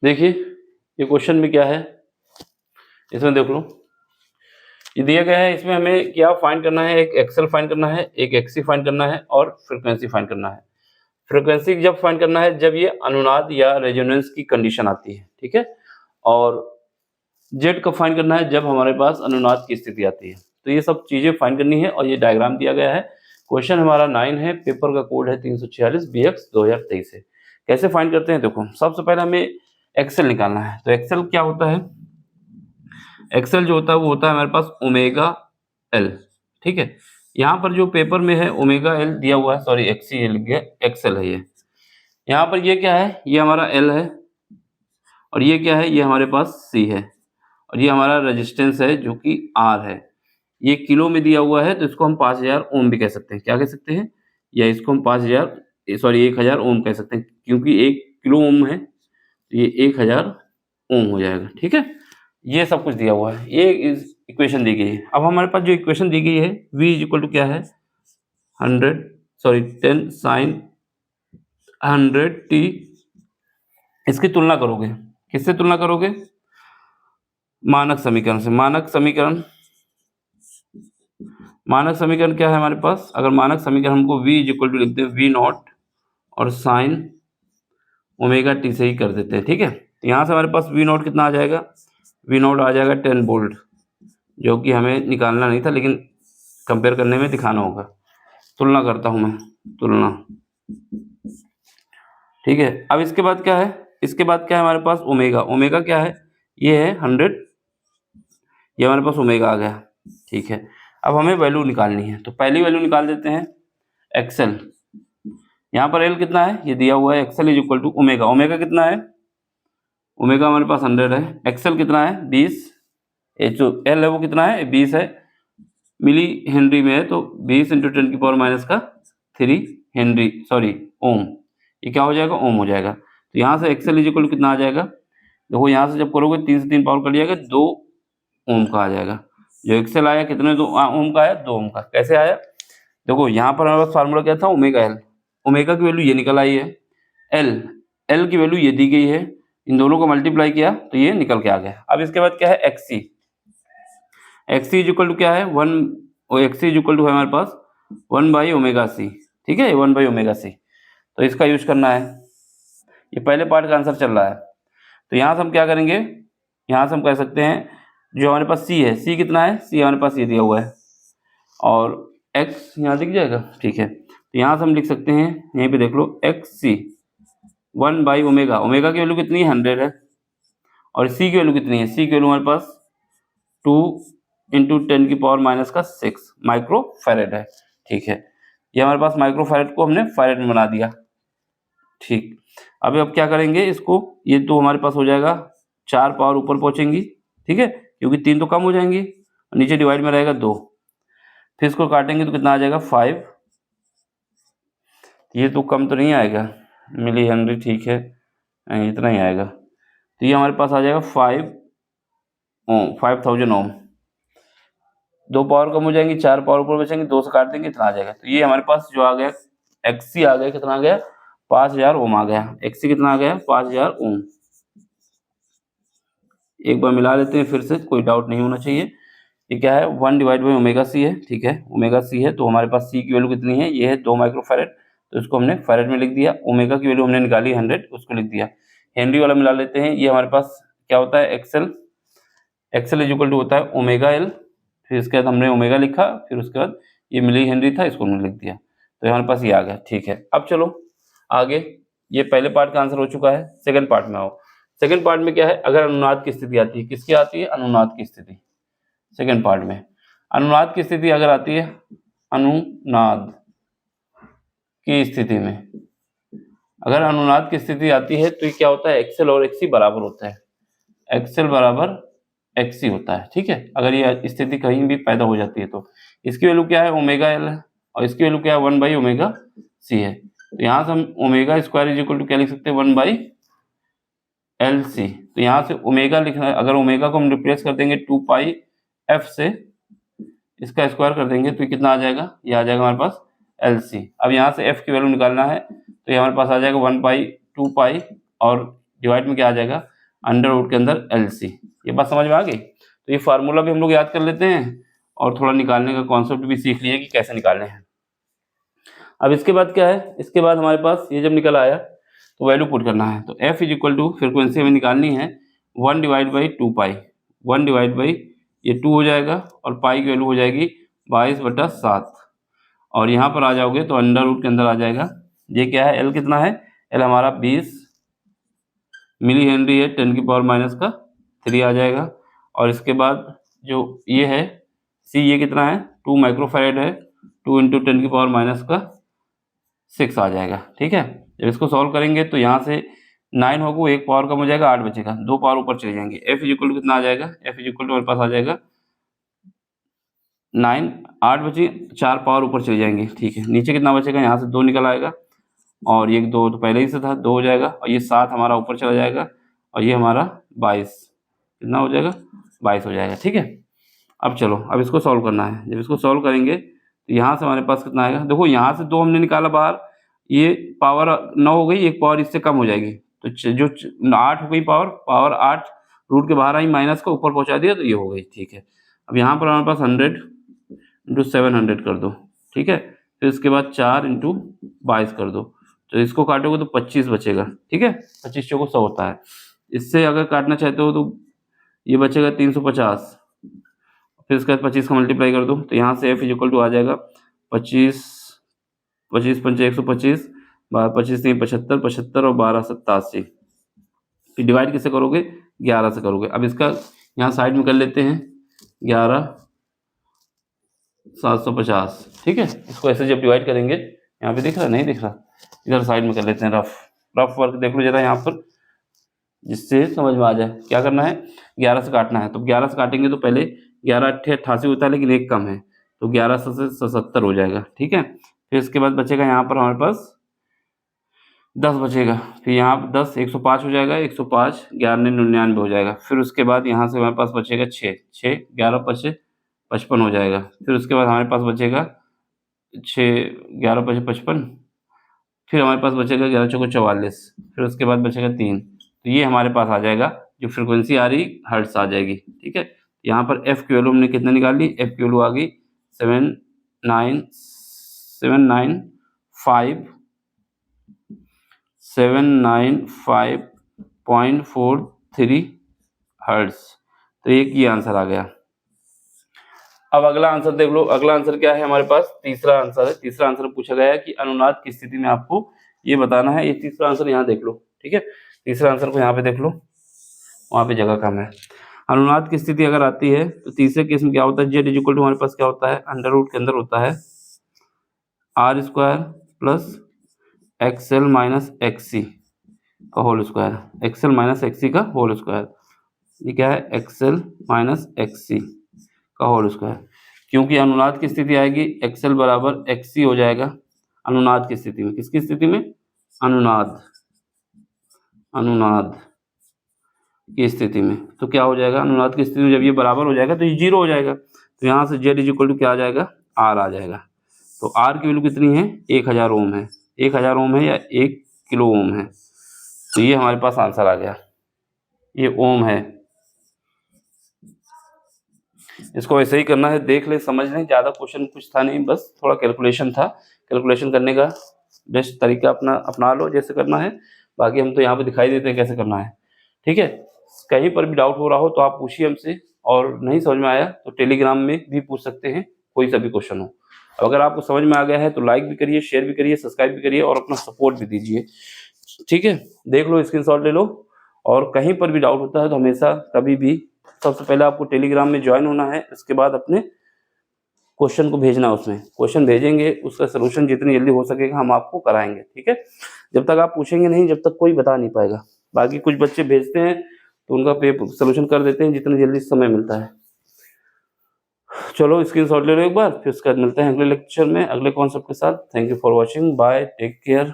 देखिए ये क्वेश्चन में क्या है, इसमें देख लो, ये दिया गया है, इसमें हमें क्या फाइंड करना है, एक एक्सेल फाइंड करना है, एक एक्सी फाइंड करना है और फ्रीक्वेंसी फाइंड करना है। फ्रीक्वेंसी जब फाइंड करना है जब ये अनुनाद या रेजोनेंस की कंडीशन आती है, ठीक है, और जेड कब फाइंड करना है जब हमारे पास अनुनाद की स्थिति आती है। तो ये सब चीजें फाइंड करनी है और ये डायग्राम दिया गया है। क्वेश्चन हमारा 9 है, पेपर का कोड है 346 BX 2023 है। कैसे फाइंड करते हैं, देखो सबसे पहले हमें एक्सेल निकालना है। तो एक्सेल क्या होता है, एक्सेल जो होता है वो होता है हमारे पास ओमेगा एल, ठीक है। यहाँ पर जो पेपर में है ओमेगा एल दिया हुआ है, सॉरी एक्सी लिख गया, एक्सेल है ये। यहाँ पर ये क्या है, ये हमारा एल है और ये क्या है, ये हमारे पास सी है और ये हमारा रेजिस्टेंस है जो कि आर है। ये किलो में दिया हुआ है तो इसको हम 5000 ओम भी कह सकते हैं। क्या कह सकते हैं, या इसको हम 1000 ओम कह सकते हैं, क्योंकि 1 किलो ओम है तो ये 1000 ओम हो जाएगा, ठीक है। ये सब कुछ दिया हुआ है, ये इक्वेशन दी गई है। अब हमारे पास जो इक्वेशन दी गई है V इक्वल टू क्या है, 10 साइन 100t। इसकी तुलना करोगे, किससे तुलना करोगे, मानक समीकरण से। मानक समीकरण क्या है हमारे पास, अगर मानक समीकरण हमको V इक्वल टू लिखते हैं V नॉट और साइन ओमेगा टी से ही कर देते हैं, ठीक है। तो यहाँ से हमारे पास V नॉट कितना आ जाएगा, V नॉट आ जाएगा 10 वोल्ट, जो कि हमें निकालना नहीं था लेकिन कंपेयर करने में दिखाना होगा। तुलना करता हूँ मैं, तुलना, ठीक है। अब इसके बाद क्या है, इसके बाद क्या है हमारे पास ओमेगा। ओमेगा क्या है, ये है 100, ये हमारे पास ओमेगा आ गया, ठीक है। अब हमें वैल्यू निकालनी है, तो पहली वैल्यू निकाल देते हैं एक्सेल। यहाँ पर एल कितना है, ये दिया हुआ है, XL is equal to omega. Omega कितना है, ओमेगा हमारे पास 100 है। एक्सेल कितना है 20, जो एल है वो कितना है 20 है, मिली हेनरी में है तो 20 × 10⁻³ हेनरी, सॉरी ओम, ये क्या हो जाएगा, ओम हो जाएगा। तो यहाँ से एक्सेल इज इक्वल टू कितना आ जाएगा, देखो यहाँ से जब करोगे 3 से 3 पावर कट जाएगा, 2 ओम का आ जाएगा। जो एक्सेल आया कितने, 2 ओम का आया, 2 ओम का। कैसे आया, देखो यहाँ पर हमारे पास फार्मूला क्या था, ओमेगा एल। ओमेगा की वैल्यू ये निकल आई है, एल की वैल्यू ये दी गई है, इन दोनों को मल्टीप्लाई किया तो ये निकल के आ गया। अब इसके बाद क्या है XC. XC is equal to क्या है, एक्सी इज इक्वल टू है हमारे पास 1/ω_c, ठीक है, 1/ω_c। तो इसका यूज करना है, ये पहले पार्ट का आंसर चल रहा है। तो यहाँ से हम क्या करेंगे, यहाँ से हम कह सकते हैं जो हमारे पास सी है, सी कितना है, सी हमारे पास ये दिया हुआ है और एक्स यहाँ दिख जाएगा, ठीक है। तो यहाँ से हम लिख सकते हैं, यहीं पे देख लो, एक्स सी 1/ω। ओमेगा की वैल्यू कितनी है, 100 है, और सी की वैल्यू कितनी है, सी की वैल्यू हमारे पास 2 × 10⁻⁶ माइक्रो फैरेड है, ठीक है। ये हमारे पास माइक्रो फैरेड को हमने फैरेड में बना दिया, ठीक। अभी अब क्या करेंगे इसको, ये तो हमारे पास हो जाएगा 4 पावर ऊपर पहुंचेंगी, ठीक है, क्योंकि 3 तो कम हो जाएंगी, नीचे डिवाइड में रहेगा 2, फिर इसको काटेंगे तो कितना आ जाएगा 5, ये तो कम तो नहीं आएगा, मिली हेनरी, ठीक है, इतना ही आएगा। तो ये हमारे पास आ जाएगा 5000 ओम। 2 पावर कम हो जाएंगी, 4 पावर ऊपर बचेंगे, 2 से काट देंगे, इतना आ जाएगा। तो ये हमारे पास जो आ गया एक्सी आ गया, कितना आ गया, 5000 ओम आ गया। एक्सी कितना आ गया, 5000 ओम। एक बार मिला लेते हैं फिर से, कोई डाउट नहीं होना चाहिए। ये क्या है, 1/ω_c है, ठीक है, ओमेगा सी है, तो हमारे पास सी की वैल्यू कितनी है, ये है 2 माइक्रो फैरेड, तो इसको हमने फैरेड में लिख दिया। ओमेगा की वैल्यू हमने निकाली 100, उसको लिख दिया। हेनरी वाला मिला लेते हैं, ये हमारे पास क्या होता है, एक्सेल इज इक्वल टू होता है ओमेगा एल, फिर इसके बाद हमने ओमेगा लिखा, फिर उसके बाद ये मिली हेनरी था, इसको हमने लिख दिया, तो हमारे पास ये आ गया, ठीक है। अब चलो आगे, ये पहले पार्ट का आंसर हो चुका है, सेकंड पार्ट में आओ। सेकंड पार्ट में क्या है, अगर अनुनाद की स्थिति आती है, किसकी आती है, अनुनाद की स्थिति। सेकंड पार्ट में अनुनाद की स्थिति अगर आती है, अनुनाद की स्थिति में अगर अनुनाद की स्थिति आती है तो ये क्या होता है, एक्सेल और एक्सी बराबर होता है, एक्सेल बराबर एक्सी होता है, ठीक है। अगर ये स्थिति कहीं भी पैदा हो जाती है तो इसकी वैल्यू क्या है, ओमेगा एल है, और इसकी वैल्यू क्या है, 1/ω_c है। तो यहाँ से हम omega square is equal to क्या लिख सकते हैं, 1/LC। तो यहाँ से ओमेगा लिखना है, अगर ओमेगा को हम रिप्लेस कर देंगे 2πf से, इसका स्क्वायर कर देंगे तो कितना आ जाएगा, ये आ जाएगा हमारे पास LC। अब यहाँ से f की वैल्यू निकालना है, तो ये हमारे पास आ जाएगा 1/2π और डिवाइड में क्या आ जाएगा, अंडर रूट के अंदर LC। ये बात समझ में आ गई? तो ये फार्मूला भी हम लोग याद कर लेते हैं और थोड़ा निकालने का कॉन्सेप्ट भी सीख लिए कि कैसे निकालने हैं। अब इसके बाद क्या है, इसके बाद हमारे पास ये जब निकल आया तो वैल्यू पुट करना है। तो F इक्वल टू फ्रिक्वेंसी हमें निकालनी है 1 divide by 2 pi, 1 divide by ये 2 हो जाएगा और पाई की वैल्यू हो जाएगी 22/7 और यहाँ पर आ जाओगे तो अंडर रूट के अंदर आ जाएगा। ये क्या है, L कितना है, L हमारा 20 मिली हेनरी है, 10 की पावर माइनस का 3 आ जाएगा। और इसके बाद जो ये है C, ये कितना है 2 माइक्रोफैरेड है, 2 इंटू 10 की पावर माइनस का 6 आ जाएगा। ठीक है, जब इसको सॉल्व करेंगे तो यहाँ से 9 होगा, एक पावर कम हो जाएगा, 8 बचेगा, 2 पावर ऊपर चले जाएंगे। F इक्वल टू कितना आ जाएगा, F इक्वल टू हमारे पास आ जाएगा 9, 8 बचे, 4 पावर ऊपर चले जाएंगे। ठीक है, नीचे कितना बचेगा, यहाँ से 2 निकल आएगा और ये 2 तो पहले ही से था, 2 हो जाएगा और ये 7 हमारा ऊपर चला जाएगा और ये हमारा 22 कितना हो जाएगा, 22 हो जाएगा। ठीक है, अब चलो अब इसको सॉल्व करना है। जब इसको सॉल्व करेंगे तो यहाँ से हमारे पास कितना आएगा, देखो यहाँ से 2 हमने निकाला बाहर, ये पावर 9 हो गई, एक पावर इससे कम हो जाएगी तो जो 8 हो गई पावर 8 रूट के बाहर आई, माइनस को ऊपर पहुँचा दिया तो ये हो गई। ठीक है, अब यहाँ पर हमारे पास 100 इंटू 700 कर दो। ठीक है, फिर इसके बाद 4 इंटू 22 कर दो, तो इसको काटोगे तो 25 बचेगा। ठीक है, 25 चौको 100 होता है। इससे अगर काटना चाहते हो तो ये बचेगा 350, फिर इसके बाद 25 का मल्टीप्लाई कर दो तो यहाँ से F इक्वल टू आ जाएगा 25 25 पंचे 125, 25 3 75, 75 और 12 87। फिर डिवाइड किससे करोगे, 11 से करोगे। अब इसका यहाँ साइड में कर लेते हैं 11 750। ठीक है, इसको ऐसे जब डिवाइड करेंगे, यहाँ पे दिख रहा है, नहीं दिख रहा, इधर साइड में कर लेते हैं रफ वर्क देख लो जरा यहाँ पर, जिससे समझ में आ जाए। क्या करना है, 11 से काटना है, तो 11 से काटेंगे तो पहले 11 8 88 होता है लेकिन एक कम है तो 11 से 77 हो जाएगा। ठीक है, फिर इसके बाद बचेगा यहाँ पर हमारे पास 10 बचेगा, फिर यहाँ पर 10 105 हो जाएगा, 105 11 99 हो जाएगा। फिर उसके बाद यहाँ से हमारे पास बचेगा 6 6 11 5 55 हो जाएगा। फिर उसके बाद हमारे पास बचेगा 6 11 5 55, फिर हमारे पास बचेगा 11 चौको 44, फिर उसके बाद बचेगा 3, तो ये हमारे पास आ जाएगा जो फ्रिक्वेंसी आ रही हर्ट्स आ जाएगी। ठीक है, यहाँ पर F की वैल्यू हमने कितना निकाल ली, F की वैल्यू आ गई 795.43 हर्ट्स। तो एक ये आंसर आ गया। अब अगला आंसर देख लो, अगला आंसर क्या है हमारे पास, तीसरा आंसर है। तीसरा आंसर पूछा गया है कि अनुनाद की स्थिति में आपको ये बताना है। ये तीसरा आंसर यहाँ देख लो। ठीक है, तीसरा आंसर को यहाँ पे देख लो, वहाँ पे जगह कम है। अनुनाद की स्थिति अगर आती है तो तीसरे केस में क्या होता है, जेड इक्वल टू हमारे पास क्या होता है, अंडर रूट के अंदर होता है R² plus XL minus XC का whole square, XL minus XC का होल स्क्वायर। ये क्या है, XL माइनस XC का होल स्क्वायर, क्योंकि अनुनाद की स्थिति आएगी XL बराबर XC हो जाएगा अनुनाद की स्थिति में। किसकी स्थिति में, अनुनाद की स्थिति में। तो क्या हो जाएगा, अनुनाद की स्थिति में जब ये बराबर हो जाएगा तो ये 0 हो जाएगा, तो यहाँ से Z इक्वल टू क्या आ जाएगा, R आ जाएगा। तो R की वैल्यू कितनी है, 1000 ओम है, 1000 ओम है या 1 किलो ओम है। तो ये हमारे पास आंसर आ गया, ये ओम है। इसको ऐसे ही करना है, देख ले समझ लें, ज़्यादा क्वेश्चन कुछ था नहीं, बस थोड़ा कैलकुलेशन था। कैलकुलेशन करने का बेस्ट तरीका अपना लो जैसे करना है, बाकी हम तो यहाँ पे दिखाई देते हैं कैसे करना है। ठीक है, कहीं पर भी डाउट हो रहा हो तो आप पूछिए हमसे, और नहीं समझ में आया तो टेलीग्राम में भी पूछ सकते हैं, कोई सा भी क्वेश्चन हो। अगर आपको समझ में आ गया है तो लाइक भी करिए, शेयर भी करिए, सब्सक्राइब भी करिए और अपना सपोर्ट भी दीजिए। ठीक है, देख लो, स्क्रीनशॉट ले लो, और कहीं पर भी डाउट होता है तो हमेशा कभी भी सबसे पहले आपको टेलीग्राम में ज्वाइन होना है, इसके बाद अपने क्वेश्चन को भेजना, उसमें क्वेश्चन भेजेंगे, उसका सलूशन जितनी जल्दी हो सकेगा हम आपको कराएंगे। ठीक है, जब तक आप पूछेंगे नहीं, जब तक कोई बता नहीं पाएगा। बाकी कुछ बच्चे भेजते हैं तो उनका सलूशन कर देते हैं जितनी जल्दी समय मिलता है। चलो स्क्रीनशॉट ले लो एक बार, फिर उसके बाद मिलते हैं अगले लेक्चर में अगले कॉन्सेप्ट के साथ। Thank you for watching, bye, take care.